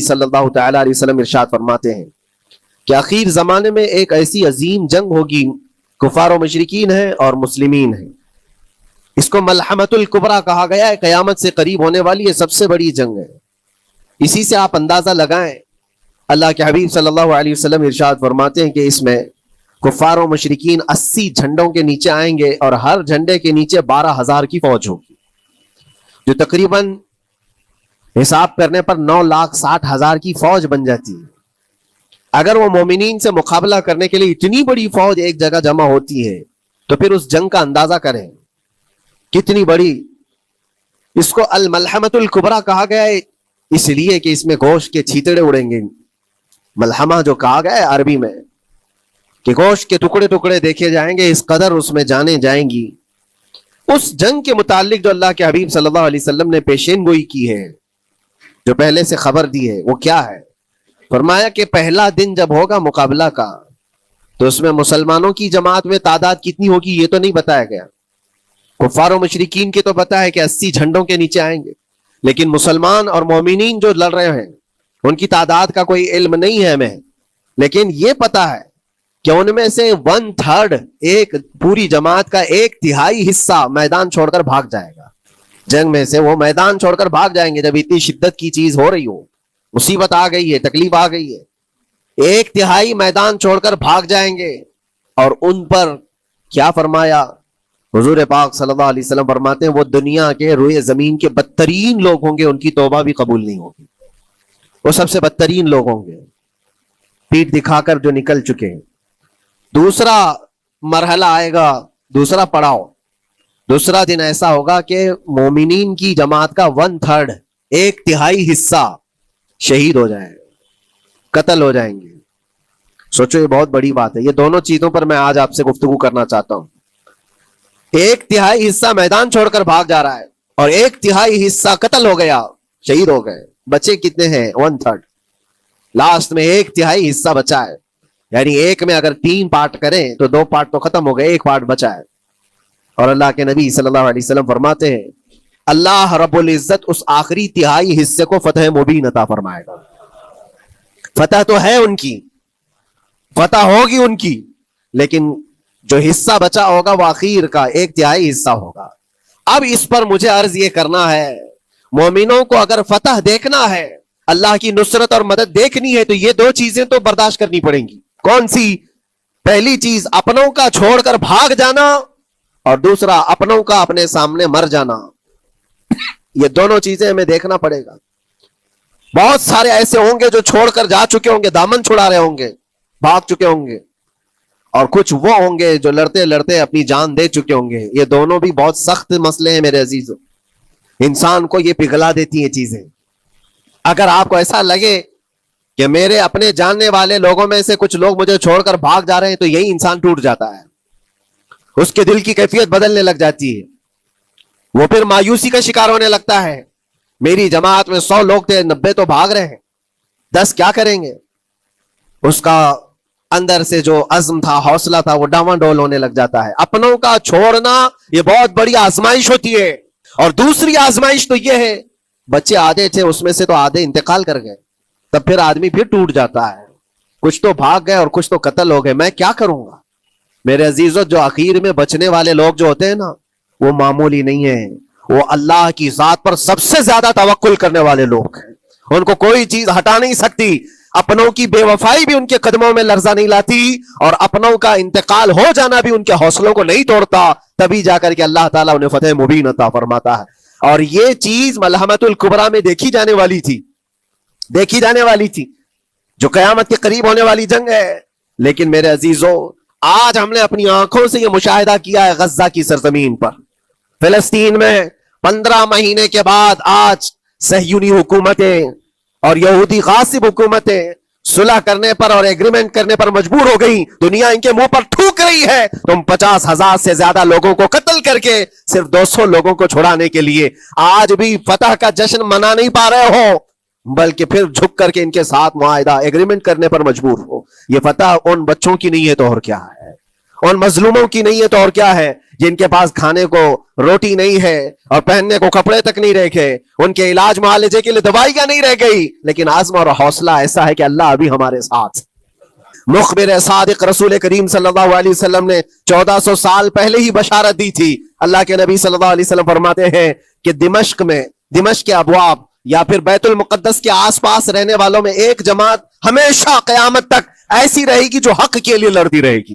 صلی اللہ تعالی علیہ وسلم ارشاد فرماتے ہیں کہ آخر زمانے میں ایک ایسی عظیم جنگ ہوگی، کفار و مشرکین ہیں اور مسلمین ہیں، اس کو ملحمۃ الکبریٰ کہا گیا ہے، قیامت سے قریب ہونے والی یہ سب سے بڑی جنگ ہے۔ اسی سے آپ اندازہ لگائیں، اللہ کے حبیب صلی اللہ علیہ وسلم ارشاد فرماتے ہیں کہ اس میں کفار و مشرکین 80 جھنڈوں کے نیچے آئیں گے اور ہر جھنڈے کے نیچے 12,000 کی فوج ہوگی، جو تقریباً حساب کرنے پر 9,60,000 کی فوج بن جاتی ہے۔ اگر وہ مومنین سے مقابلہ کرنے کے لیے اتنی بڑی فوج ایک جگہ جمع ہوتی ہے تو پھر اس جنگ کا اندازہ کریں کتنی بڑی۔ اس کو الملحمۃ الکبریٰ کہا گیا ہے اس لیے کہ اس میں گوشت کے چھیتڑے اڑیں گے۔ ملحمہ جو کہا گیا ہے عربی میں کہ گوشت کے ٹکڑے ٹکڑے دیکھے جائیں گے، اس قدر اس میں جانیں جائیں گی۔ اس جنگ کے متعلق جو اللہ کے حبیب صلی اللہ علیہ وسلم نے پیشین گوئی کی ہے، جو پہلے سے خبر دی ہے، وہ کیا ہے؟ فرمایا کہ پہلا دن جب ہوگا مقابلہ کا تو اس میں مسلمانوں کی جماعت میں تعداد کتنی ہوگی یہ تو نہیں بتایا گیا، کفار و مشرکین کی تو پتا ہے کہ 80 جھنڈوں کے نیچے آئیں گے، لیکن مسلمان اور مومنین جو لڑ رہے ہیں ان کی تعداد کا کوئی علم نہیں ہے ہمیں، لیکن یہ پتا ہے کہ ان میں سے 1/3 ایک پوری جماعت کا 1/3 حصہ میدان چھوڑ کر بھاگ جائے گا۔ جنگ میں سے وہ میدان چھوڑ کر بھاگ جائیں گے جب اتنی شدت کی چیز ہو رہی ہو، مصیبت آ گئی ہے، تکلیف آ گئی ہے، 1/3 میدان چھوڑ کر بھاگ جائیں گے۔ اور ان پر کیا فرمایا حضور پاک صلی اللہ علیہ وسلم؟ فرماتے ہیں وہ دنیا کے روئے زمین کے بدترین لوگ ہوں گے، ان کی توبہ بھی قبول نہیں ہوگی، وہ سب سے بدترین لوگ ہوں گے، پیٹ دکھا کر جو نکل چکے ہیں۔ دوسرا مرحلہ آئے گا، دوسرا پڑاؤ، دوسرا دن ایسا ہوگا کہ مومنین کی جماعت کا 1/3 1/3 حصہ شہید ہو جائے، قتل ہو جائیں گے۔ سوچو یہ بہت بڑی بات ہے۔ یہ دونوں چیزوں پر میں آج آپ سے گفتگو کرنا چاہتا ہوں۔ 1/3 حصہ میدان چھوڑ کر بھاگ جا رہا ہے اور 1/3 حصہ قتل ہو گیا، شہید ہو گئے۔ بچے کتنے ہیں؟ 1/3۔ لاسٹ میں 1/3 حصہ بچا ہے، یعنی ایک میں اگر 3 پارٹ کریں تو 2 پارٹ تو ختم ہو گئے، 1 پارٹ بچا ہے۔ اور اللہ کے نبی صلی اللہ علیہ وسلم فرماتے ہیں اللہ رب العزت اس آخری تہائی حصے کو فتح مبین عطا فرمائے گا۔ فتح تو ہے ان کی، فتح ہوگی ان کی، لیکن جو حصہ بچا ہوگا وہ آخر کا 1/3 حصہ ہوگا۔ اب اس پر مجھے عرض یہ کرنا ہے، مومنوں کو اگر فتح دیکھنا ہے، اللہ کی نصرت اور مدد دیکھنی ہے، تو یہ 2 چیزیں تو برداشت کرنی پڑیں گی۔ کون سی؟ پہلی چیز اپنوں کا چھوڑ کر بھاگ جانا، اور دوسرا اپنوں کا اپنے سامنے مر جانا۔ یہ دونوں چیزیں ہمیں دیکھنا پڑے گا۔ بہت سارے ایسے ہوں گے جو چھوڑ کر جا چکے ہوں گے، دامن چھڑا رہے ہوں گے، بھاگ چکے ہوں گے، اور کچھ وہ ہوں گے جو لڑتے لڑتے اپنی جان دے چکے ہوں گے۔ یہ دونوں بھی بہت سخت مسئلے ہیں میرے عزیزوں، انسان کو یہ پگھلا دیتی ہیں چیزیں۔ اگر آپ کو ایسا لگے کہ میرے اپنے جاننے والے لوگوں میں سے کچھ لوگ مجھے چھوڑ کر بھاگ جا رہے ہیں، تو یہی انسان ٹوٹ جاتا ہے، اس کے دل کی کیفیت بدلنے لگ جاتی ہے، وہ پھر مایوسی کا شکار ہونے لگتا ہے۔ میری جماعت میں 100 لوگ تھے، 90 تو بھاگ رہے ہیں، 10 کیا کریں گے؟ اس کا اندر سے جو عزم تھا، حوصلہ تھا، وہ ڈاواں ڈول ہونے لگ جاتا ہے۔ اپنوں کا چھوڑنا یہ بہت بڑی آزمائش ہوتی ہے۔ اور دوسری آزمائش تو یہ ہے، بچے آدھے تھے، اس میں سے تو آدھے انتقال کر گئے، تب پھر آدمی پھر ٹوٹ جاتا ہے۔ کچھ تو بھاگ گئے اور کچھ تو قتل ہو گئے، میں کیا کروں گا؟ میرے عزیزوں، جو آخر میں بچنے والے لوگ جو ہوتے ہیں نا، وہ معمولی نہیں ہیں، وہ اللہ کی ذات پر سب سے زیادہ توکل کرنے والے لوگ ہیں۔ ان کو کوئی چیز ہٹا نہیں سکتی، اپنوں کی بے وفائی بھی ان کے قدموں میں لرزہ نہیں لاتی، اور اپنوں کا انتقال ہو جانا بھی ان کے حوصلوں کو نہیں توڑتا، تبھی جا کر کے اللہ تعالیٰ انہیں فتح مبین عطا فرماتا ہے۔ اور یہ چیز ملحمۃ الکبریٰ میں دیکھی جانے والی تھی، جو قیامت کے قریب ہونے والی جنگ ہے۔ لیکن میرے عزیزوں، آج ہم نے اپنی آنکھوں سے یہ مشاہدہ کیا ہے غزہ کی سرزمین پر، فلسطین میں 15 مہینے کے بعد آج صہیونی حکومتیں اور یہودی غاصب حکومتیں صلح کرنے پر اور ایگریمنٹ کرنے پر مجبور ہو گئی۔ دنیا ان کے منہ پر تھوک رہی ہے، تم 50,000 سے زیادہ لوگوں کو قتل کر کے صرف 200 لوگوں کو چھڑانے کے لیے آج بھی فتح کا جشن منا نہیں پا رہے ہو، بلکہ پھر جھک کر کے ان کے ساتھ معاہدہ ایگریمنٹ کرنے پر مجبور ہو۔ یہ فتح ان بچوں کی نہیں ہے تو اور کیا ہے؟ ان مظلوموں کی نہیں ہے تو اور کیا ہے؟ جن کے پاس کھانے کو روٹی نہیں ہے اور پہننے کو کپڑے تک نہیں رکھے، ان کے علاج معالجے کے لیے دوائیاں نہیں رہ گئی، لیکن عزم اور حوصلہ ایسا ہے کہ اللہ ابھی ہمارے ساتھ۔ مخبر صادق رسول کریم صلی اللہ علیہ وسلم نے 1400 سال پہلے ہی بشارت دی تھی۔ اللہ کے نبی صلی اللہ علیہ وسلم فرماتے ہیں کہ دمشق کے ابواب یا پھر بیت المقدس کے آس پاس رہنے والوں میں ایک جماعت ہمیشہ قیامت تک ایسی رہے گی جو حق کے لیے لڑتی رہے گی۔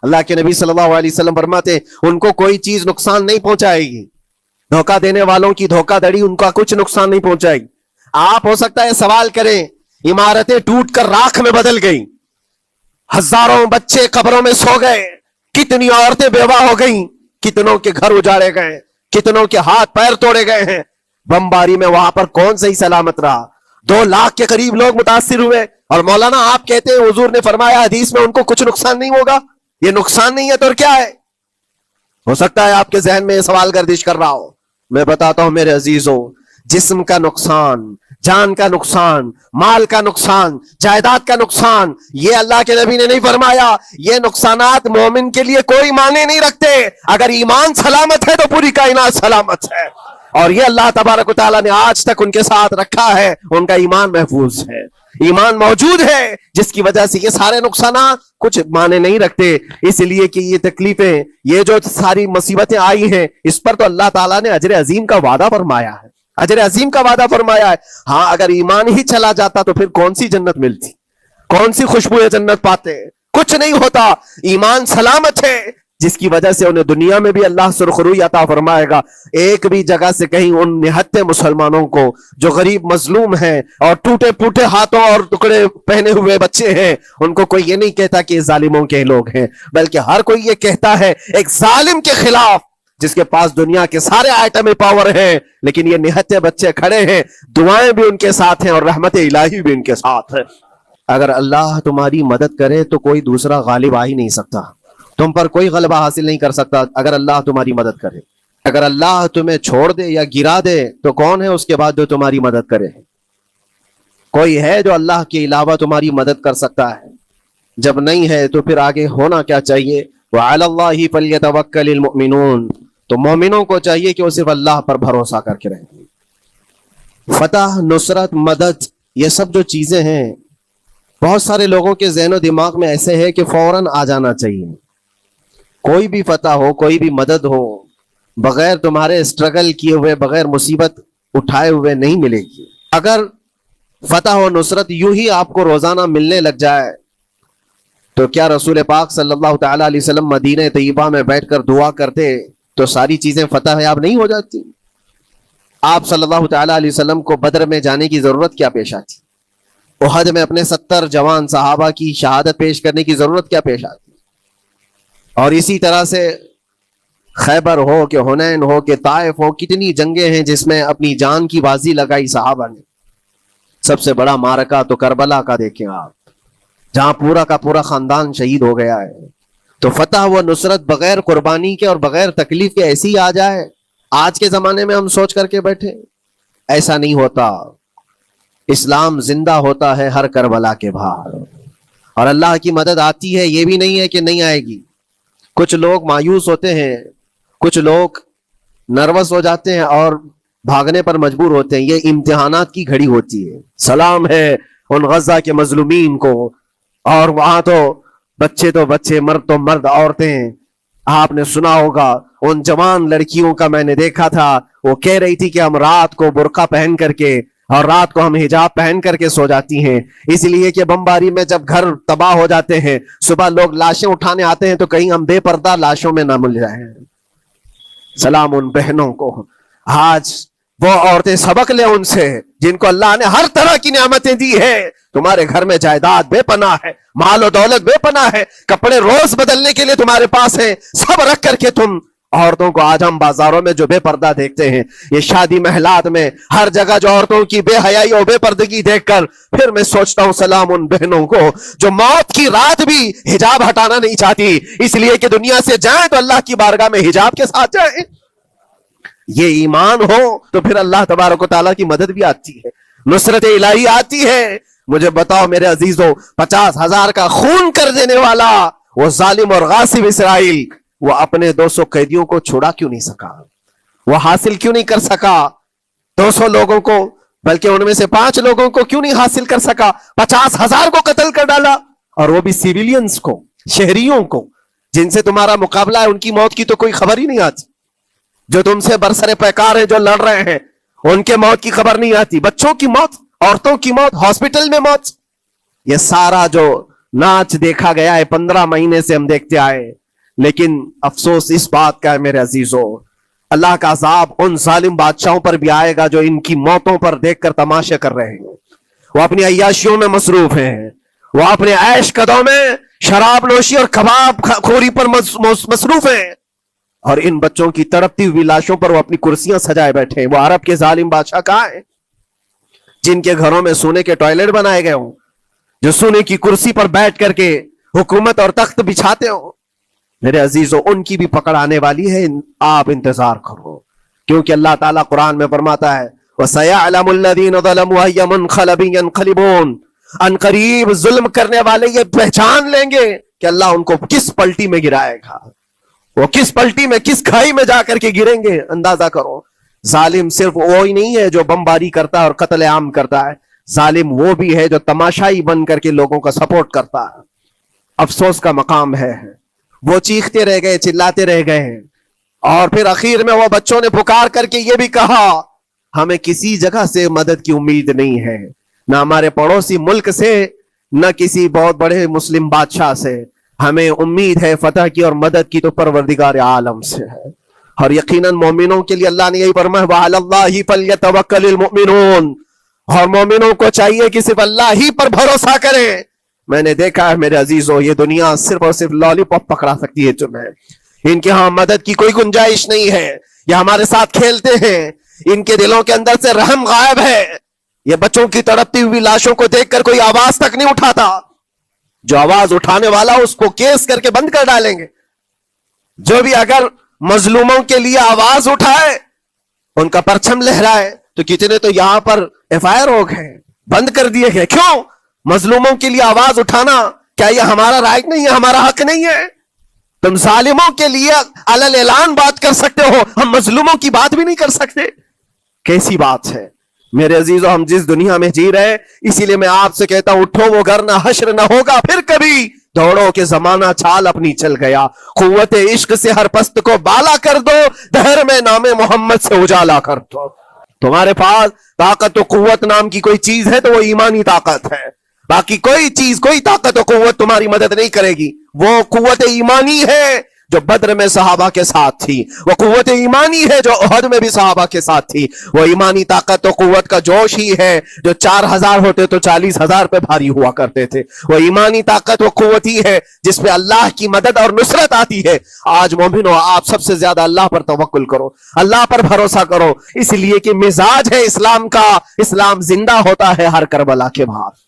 اللہ کے نبی صلی اللہ علیہ وسلم فرماتے ہیں ان کو کوئی چیز نقصان نہیں پہنچائے گی، دھوکہ دینے والوں کی دھوکہ دڑی ان کا کچھ نقصان نہیں پہنچائے گی۔ آپ ہو سکتا ہے سوال کریں، عمارتیں ٹوٹ کر راکھ میں بدل گئیں، ہزاروں بچے قبروں میں سو گئے، کتنی عورتیں بیوہ ہو گئیں، کتنوں کے گھر اجاڑے گئے، کتنوں کے ہاتھ پیر توڑے گئے ہیں، بمباری میں وہاں پر کون صحیح سلامت رہا؟ 2 لاکھ کے قریب لوگ متاثر ہوئے، اور مولانا آپ کہتے ہیں حضور نے فرمایا حدیث میں ان کو کچھ نقصان نہیں ہوگا؟ یہ نقصان نہیں ہے تو اور کیا ہے؟ ہو سکتا ہے آپ کے ذہن میں یہ سوال گردش کر رہا ہو۔ میں بتاتا ہوں میرے عزیزوں، جسم کا نقصان، جان کا نقصان، مال کا نقصان، جائیداد کا نقصان، یہ اللہ کے نبی نے نہیں فرمایا۔ یہ نقصانات مومن کے لیے کوئی معنی نہیں رکھتے۔ اگر ایمان سلامت ہے تو پوری کائنات سلامت ہے، اور یہ اللہ تبارک و تعالیٰ نے آج تک ان کے ساتھ رکھا ہے، ان کا ایمان محفوظ ہے، ایمان موجود ہے، جس کی وجہ سے یہ سارے نقصانات کچھ معنی نہیں رکھتے۔ اس لیے کہ یہ تکلیفیں، یہ جو ساری مصیبتیں آئی ہیں، اس پر تو اللہ تعالیٰ نے اجر عظیم کا وعدہ فرمایا ہے، اجر عظیم کا وعدہ فرمایا ہے۔ ہاں اگر ایمان ہی چلا جاتا تو پھر کون سی جنت ملتی، کون سی خوشبو جنت پاتے؟ کچھ نہیں ہوتا۔ ایمان سلامت ہے، جس کی وجہ سے انہیں دنیا میں بھی اللہ سرخروئی عطا فرمائے گا۔ ایک بھی جگہ سے کہیں ان نہتے مسلمانوں کو جو غریب مظلوم ہیں اور ٹوٹے پھوٹے ہاتھوں اور ٹکڑے پہنے ہوئے بچے ہیں، ان کو کوئی یہ نہیں کہتا کہ یہ ظالموں کے لوگ ہیں، بلکہ ہر کوئی یہ کہتا ہے ایک ظالم کے خلاف جس کے پاس دنیا کے سارے آئٹم پاور ہیں، لیکن یہ نہتے بچے کھڑے ہیں، دعائیں بھی ان کے ساتھ ہیں اور رحمت الہی بھی ان کے ساتھ ہے۔ اگر اللہ تمہاری مدد کرے تو کوئی دوسرا غالب آ ہی نہیں سکتا، تم پر کوئی غلبہ حاصل نہیں کر سکتا اگر اللہ تمہاری مدد کرے۔ اگر اللہ تمہیں چھوڑ دے یا گرا دے تو کون ہے اس کے بعد جو تمہاری مدد کرے؟ کوئی ہے جو اللہ کے علاوہ تمہاری مدد کر سکتا ہے؟ جب نہیں ہے تو پھر آگے ہونا کیا چاہیے؟ وَعَلَى اللَّهِ فَلْيَتَوَكَّلِ الْمُؤْمِنُونَ، تو مومنوں کو چاہیے کہ وہ صرف اللہ پر بھروسہ کر کے رہیں۔ فتح، نصرت، مدد، یہ سب جو چیزیں ہیں بہت سارے لوگوں کے ذہن و دماغ میں ایسے ہے کہ فوراً آ جانا چاہیے۔ کوئی بھی فتح ہو، کوئی بھی مدد ہو، بغیر تمہارے اسٹرگل کیے ہوئے، بغیر مصیبت اٹھائے ہوئے نہیں ملے گی۔ اگر فتح و نصرت یوں ہی آپ کو روزانہ ملنے لگ جائے تو کیا رسول پاک صلی اللہ تعالیٰ علیہ وسلم مدینہ طیبہ میں بیٹھ کر دعا کرتے تو ساری چیزیں فتح یاب نہیں ہو جاتی؟ آپ صلی اللہ تعالیٰ علیہ وسلم کو بدر میں جانے کی ضرورت کیا پیش آتی؟ احد میں اپنے 70 جوان صحابہ کی شہادت پیش کرنے کی ضرورت کیا پیش آتی؟ اور اسی طرح سے خیبر ہو کہ حنین ہو کہ طائف ہو، کتنی جنگیں ہیں جس میں اپنی جان کی بازی لگائی صحابہ نے۔ سب سے بڑا معرکہ تو کربلا کا دیکھیں آپ، جہاں پورا کا پورا خاندان شہید ہو گیا ہے۔ تو فتح و نصرت بغیر قربانی کے اور بغیر تکلیف کے ایسی آ جائے، آج کے زمانے میں ہم سوچ کر کے بیٹھے، ایسا نہیں ہوتا۔ اسلام زندہ ہوتا ہے ہر کربلا کے باہر، اور اللہ کی مدد آتی ہے، یہ بھی نہیں ہے کہ نہیں آئے گی۔ کچھ لوگ مایوس ہوتے ہیں، کچھ لوگ نروس ہو جاتے ہیں اور بھاگنے پر مجبور ہوتے ہیں، یہ امتحانات کی گھڑی ہوتی ہے۔ سلام ہے ان غزہ کے مظلومین کو، اور وہاں تو بچے، مرد تو مرد، عورتیں، آپ نے سنا ہوگا ان جوان لڑکیوں کا، میں نے دیکھا تھا، وہ کہہ رہی تھی کہ ہم رات کو برقع پہن کر کے اور رات کو ہم حجاب پہن کر کے سو جاتی ہیں، اس لیے کہ بمباری میں جب گھر تباہ ہو جاتے ہیں، صبح لوگ لاشیں اٹھانے آتے ہیں تو کہیں ہم بے پردہ لاشوں میں نہ مل جائیں۔ سلام ان بہنوں کو، آج وہ عورتیں سبق لیں ان سے جن کو اللہ نے ہر طرح کی نعمتیں دی ہیں۔ تمہارے گھر میں جائیداد بے پناہ ہے، مال و دولت بے پناہ ہے، کپڑے روز بدلنے کے لیے تمہارے پاس ہیں، سب رکھ کر کے تم عورتوں کو آج ہم بازاروں میں جو بے پردہ دیکھتے ہیں، یہ شادی محلات میں ہر جگہ جو عورتوں کی بے حیائی اور بے پردگی دیکھ کر پھر میں سوچتا ہوں سلام ان بہنوں کو جو موت کی رات بھی حجاب ہٹانا نہیں چاہتی، اس لیے کہ دنیا سے جائیں تو اللہ کی بارگاہ میں حجاب کے ساتھ جائیں۔ یہ ایمان ہو تو پھر اللہ تبارک و تعالیٰ کی مدد بھی آتی ہے، نصرت الہی آتی ہے۔ مجھے بتاؤ میرے عزیزوں، 50,000 کا خون کر دینے والا وہ ظالم اور غاصب اسرائیل وہ اپنے 200 قیدیوں کو چھڑا کیوں نہیں سکا؟ وہ حاصل کیوں نہیں کر سکا 200 لوگوں کو؟ بلکہ ان میں سے 5 لوگوں کو کیوں نہیں حاصل کر سکا؟ 50,000 کو قتل کر ڈالا، اور وہ بھی سیویلینز کو، شہریوں کو، جن سے تمہارا مقابلہ ہے، ان کی موت کی تو کوئی خبر ہی نہیں آتی۔ جو تم سے برسر پیکار ہیں، جو لڑ رہے ہیں، ان کے موت کی خبر نہیں آتی۔ بچوں کی موت، عورتوں کی موت، ہاسپٹل میں موت، یہ سارا جو ناچ دیکھا گیا ہے 15 مہینے سے ہم دیکھتے آئے۔ لیکن افسوس اس بات کا ہے میرے عزیزوں، اللہ کا عذاب ان ظالم بادشاہوں پر بھی آئے گا جو ان کی موتوں پر دیکھ کر تماشے کر رہے ہیں۔ وہ اپنی عیاشیوں میں مصروف ہیں، وہ اپنے عیش قدوں میں شراب نوشی اور کباب خوری پر مصروف ہیں، اور ان بچوں کی تڑپتی ہوئی لاشوں پر وہ اپنی کرسیاں سجائے بیٹھے ہیں۔ وہ عرب کے ظالم بادشاہ کہاں ہیں جن کے گھروں میں سونے کے ٹوائلٹ بنائے گئے ہوں، جو سونے کی کرسی پر بیٹھ کر کے حکومت اور تخت بچھاتے ہوں؟ میرے عزیزوں، ان کی بھی پکڑ آنے والی ہے، آپ انتظار کرو، کیونکہ اللہ تعالیٰ قرآن میں فرماتا ہے وَسَيَعْلَمُ الَّذِينَ ظَلَمُوا أَيَّ مُنْقَلَبٍ يَنْقَلِبُونَ، ان قریب ظلم کرنے والے یہ پہچان لیں گے کہ اللہ ان کو کس پلٹی میں گرائے گا، وہ کس پلٹی میں، کس کھائی میں جا کر کے گریں گے۔ اندازہ کرو، ظالم صرف وہی نہیں ہے جو بمباری کرتا ہے اور قتل عام کرتا ہے، ظالم وہ بھی ہے جو تماشائی بن کر کے لوگوں کا سپورٹ کرتا ہے۔ افسوس کا مقام ہے، وہ چیختے رہ گئے، چلاتے رہ گئے، اور پھر اخیر میں وہ بچوں نے پکار کر کے یہ بھی کہا ہمیں کسی جگہ سے مدد کی امید نہیں ہے، نہ ہمارے پڑوسی ملک سے، نہ کسی بہت بڑے مسلم بادشاہ سے، ہمیں امید ہے فتح کی اور مدد کی تو پروردگار عالم سے ہے۔ اور یقیناً مومنوں کے لیے اللہ نے یہی فرمایا وَعَلَى اللَّهِ فَلْيَتَوَكَّلِ الْمُؤْمِنُونَ، اور مومنوں کو چاہیے کہ صرف اللہ ہی پر بھروسہ کریں۔ میں نے دیکھا ہے میرے عزیزوں، یہ دنیا صرف اور صرف لالی پاپ پکڑا سکتی ہے تمہیں، ان کے ہاں مدد کی کوئی گنجائش نہیں ہے، یہ ہمارے ساتھ کھیلتے ہیں، ان کے دلوں کے اندر سے رحم غائب ہے۔ یہ بچوں کی تڑپتی ہوئی لاشوں کو دیکھ کر کوئی آواز تک نہیں اٹھاتا، جو آواز اٹھانے والا اس کو کیس کر کے بند کر ڈالیں گے۔ جو بھی اگر مظلوموں کے لیے آواز اٹھائے، ان کا پرچم لہرائے، تو کتنے تو یہاں پر FIR ہو گئے، بند کر دیے گئے۔ کیوں؟ مظلوموں کے لیے آواز اٹھانا کیا یہ ہمارا رائٹ نہیں ہے، ہمارا حق نہیں ہے؟ تم ظالموں کے لیے علل اعلان بات کر سکتے ہو، ہم مظلوموں کی بات بھی نہیں کر سکتے؟ کیسی بات ہے میرے عزیزو، ہم جس دنیا میں جی رہے، اسی لیے میں آپ سے کہتا ہوں اٹھو وہ گھر نہ حشر نہ ہوگا پھر کبھی، دوڑو کہ زمانہ چال اپنی چل گیا، قوت عشق سے ہر پست کو بالا کر دو، دہر میں نام محمد سے اجالا کر دو۔ تمہارے پاس طاقت و قوت نام کی کوئی چیز ہے تو وہ ایمانی طاقت ہے، باقی کوئی چیز، کوئی طاقت و قوت تمہاری مدد نہیں کرے گی۔ وہ قوت ایمانی ہے جو بدر میں صحابہ کے ساتھ تھی، وہ قوت ایمانی ہے جو احد میں بھی صحابہ کے ساتھ تھی، وہ ایمانی طاقت و قوت کا جوش ہی ہے جو 4,000 ہوتے تو 40,000 پہ بھاری ہوا کرتے تھے، وہ ایمانی طاقت و قوت ہی ہے جس پہ اللہ کی مدد اور نصرت آتی ہے۔ آج مومنو، آپ سب سے زیادہ اللہ پر توکل کرو، اللہ پر بھروسہ کرو، اس لیے کہ مزاج ہے اسلام کا، اسلام زندہ ہوتا ہے ہر کربلا کے بعد۔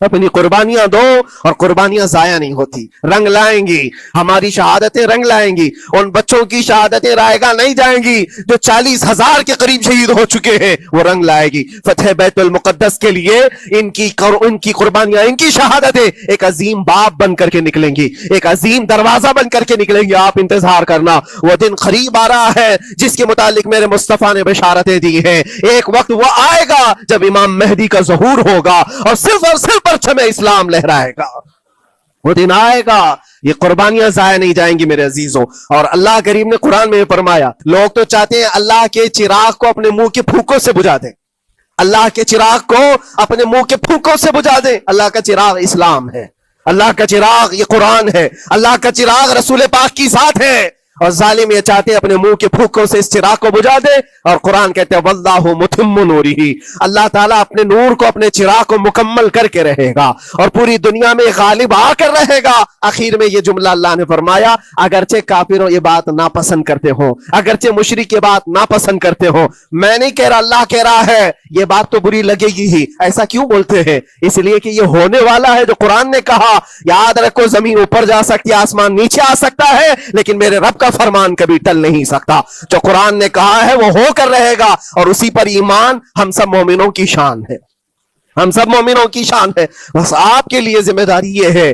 اپنی قربانیاں دو اور قربانیاں ضائع نہیں ہوتی، رنگ لائیں گی، ہماری شہادتیں رنگ لائیں گی، ان بچوں کی شہادتیں رائے گا نہیں جائیں گی جو 40,000 کے قریب شہید ہو چکے ہیں، وہ رنگ لائے گی۔ فتح بیت المقدس کے لیے ان کی قربانیاں، ان کی شہادتیں ایک عظیم باب بن کر کے نکلیں گی، ایک عظیم دروازہ بن کر کے نکلیں گی۔ آپ انتظار کرنا، وہ دن قریب آ رہا ہے جس کے متعلق میرے مصطفیٰ نے بشارتیں دی ہیں۔ ایک وقت وہ آئے گا جب امام مہدی کا ظہور ہوگا اور صرف پرچم اسلام لہرائے گا، وہ دن آئے گا، یہ قربانیاں ضائع نہیں جائیں گی میرے عزیزوں۔ اور اللہ کریم نے قرآن میں فرمایا، لوگ تو چاہتے ہیں اللہ کے چراغ کو اپنے منہ کے پھونکوں سے بجھا دیں، اللہ کے چراغ کو اپنے منہ کے پھونکوں سے بجھا دیں۔ اللہ کا چراغ اسلام ہے، اللہ کا چراغ یہ قرآن ہے، اللہ کا چراغ رسول پاک کی ذات ہے، اور ظالم یہ چاہتے ہیں اپنے منہ کے پھونکوں سے اس چراغ کو بجھا دے۔ اور قرآن کہتے ہیں واللہ متم نورہ، اللہ تعالیٰ اپنے نور کو، اپنے چراغ کو مکمل کر کے رہے گا اور پوری دنیا میں غالب آ کر رہے گا۔ آخر میں یہ جملہ اللہ نے فرمایا، اگرچہ کافروں یہ بات ناپسند کرتے ہو، اگرچہ مشرک یہ بات ناپسند کرتے ہو، میں نہیں کہہ رہا، اللہ کہہ رہا ہے، یہ بات تو بری لگے گی ہی۔ ایسا کیوں بولتے ہیں؟ اس لیے کہ یہ ہونے والا ہے جو قرآن نے کہا۔ یاد رکھو، زمین اوپر جا سکتی ہے، آسمان نیچے آ سکتا ہے، لیکن میرے رب کا فرمان کبھی ٹل نہیں سکتا۔ جو قرآن نے کہا ہے وہ ہو کر رہے گا، اور اسی پر ایمان ہم سب مومنوں کی شان ہے، ہم سب مومنوں کی شان ہے۔ بس آپ کے لیے ذمہ داری یہ ہے،